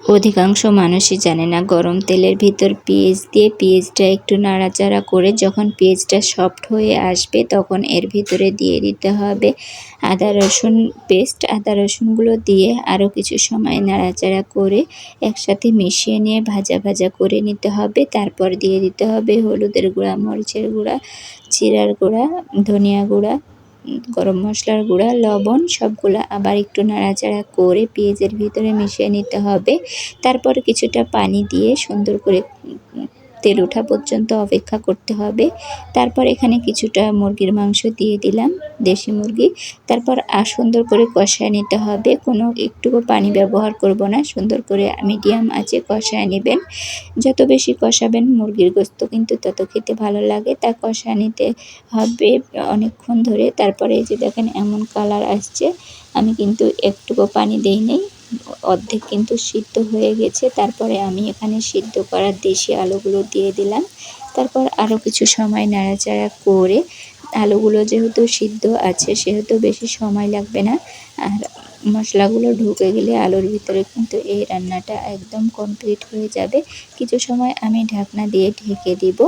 অধিকাংশ মানুষই জানে না গরম তেলের ভিতর পেঁয়াজ দিয়ে পেঁয়াজটা একটু নাড়াচাড়া করে যখন পেঁয়াজটা সফট হয়ে আসবে তখন এর ভিতরে দিয়ে দিতে হবে আদা রসুন পেস্ট। আদা রসুনগুলো দিয়ে আরও কিছু সময় নাড়াচাড়া করে একসাথে মিশিয়ে নিয়ে ভাজা ভাজা করে নিতে হবে। তারপর দিয়ে দিতে হবে হলুদের গুঁড়া, মরিচের গুঁড়া, জিরার গুঁড়া, ধনিয়া গুঁড়া, গরম মশলার গুঁড়া, লবণ সবগুলো আবার একটু নাড়াচাড়া করে পেঁয়াজের ভিতরে মিশিয়ে নিতে হবে। তারপর কিছুটা পানি দিয়ে সুন্দর করে তেল ওঠা পর্যন্ত অপেক্ষা করতে হবে। তারপর এখানে কিছুটা মুরগির মাংস দিয়ে দিলাম, দেশি মুরগি। তারপর সুন্দর করে কষায় নিতে হবে, কোনো একটুকু পানি ব্যবহার করব না। সুন্দর করে মিডিয়াম আঁচে কষায় নেবেন। যত বেশি কষাবেন মুরগির গোস্ত কিন্তু তত খেতে ভালো লাগে, তা কষায় নিতে হবে অনেকক্ষণ ধরে। তারপরে এই যে দেখেন এমন কালার আসছে, আমি কিন্তু একটুকু পানি দেই নাই, অর্ধেক কিন্তু সিদ্ধ হয়ে গেছে। তারপরে আমি এখানে সিদ্ধ করা দেশি আলুগুলো দিয়ে দিলাম। তারপর আরও কিছু সময় নাড়াচাড়া করে, আলুগুলো যেহেতু সিদ্ধ আছে সেহেতু বেশি সময় লাগবে না, আর মশলাগুলো ঢুকে গেলে আলুর ভিতরে কিন্তু এই রান্নাটা একদম কমপ্লিট হয়ে যাবে। কিছু সময় আমি ঢাকনা দিয়ে ঢেকে দিব,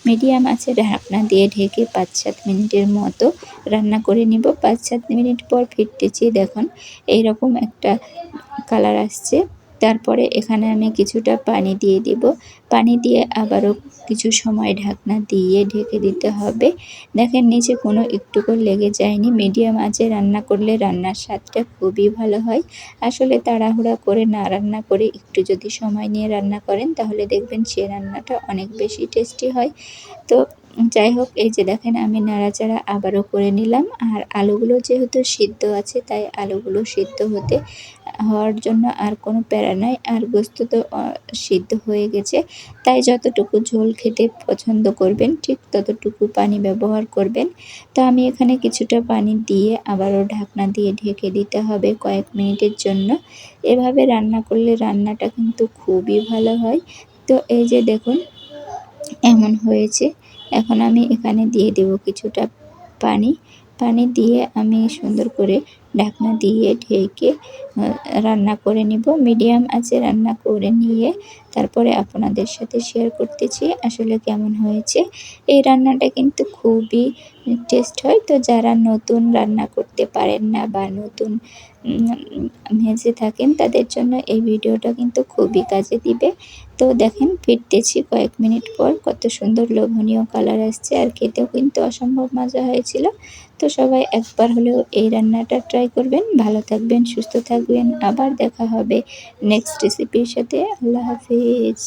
মিডিয়াম আছে ঢাকনা দিয়ে ঢেকে 5-7 মিনিটের মতো রান্না করে নিব। 5-7 মিনিট পর ফিরতেছি, দেখুন এইরকম একটা কালার আসছে। তারপরে এখানে আমি কিছুটা পানি দিয়ে দিব, পানি দিয়ে আবারও কিছু সময় ঢাকনা দিয়ে ঢেকে দিতে হবে। দেখেন নিচে কোনো একটুকু লেগে যায়নি। মিডিয়াম আঁচে রান্না করলে রান্নার স্বাদটা খুবই ভালো হয়। আসলে তাড়াহুড়া করে না রান্না করে একটু যদি সময় নিয়ে রান্না করেন তাহলে দেখবেন সে রান্নাটা অনেক বেশি টেস্টি হয়। তো যাই হোক, এই যে দেখেন আমি নাড়াচাড়া আবারও করে নিলাম। আর আলুগুলো যেহেতু সিদ্ধ আছে তাই আলুগুলো সিদ্ধ হওয়ার জন্য আর কোনো প্যারা নাই। আর গোস্ত তো সিদ্ধ হয়ে গেছে, তাই যতটুকু ঝোল খেতে পছন্দ করবেন ঠিক ততটুকু পানি ব্যবহার করবেন। তো আমি এখানে কিছুটা পানি দিয়ে আবারও ঢাকনা দিয়ে ঢেকে দিতে হবে কয়েক মিনিটের জন্য। এভাবে রান্না করলে রান্নাটা কিন্তু খুবই ভালো হয়। তো এই যে দেখুন এমন হয়েছে। এখন আমি এখানে দিয়ে দেব কিছুটা পানি। পানি দিয়ে আমি সুন্দর করে ঢাকনা দিয়ে ঢেকে রান্না করে নিব। মিডিয়াম আঁচে রান্না করে নিয়ে তারপরে আপনাদের সাথে শেয়ার করতেছি আসলে কেমন হয়েছে। এই রান্নাটা কিন্তু খুবই টেস্ট হয়। তো যারা নতুন রান্না করতে পারেন না বা নতুন ভেজে থাকেন তাদের জন্য এই ভিডিওটা কিন্তু খুবই কাজে দিবে। তো দেখেন ফিরতেছি কয়েক মিনিট পর, কত সুন্দর লোভনীয় কালার আসছে, আর খেতেও কিন্তু অসম্ভব মজা হয়েছিল। তো সবাই একবার হলেও এই রান্নাটা ট্রাই করবেন। ভালো থাকবেন, সুস্থ থাকবেন, আবার দেখা হবে নেক্সট রেসিপির সাথে। আল্লাহ হাফিজ।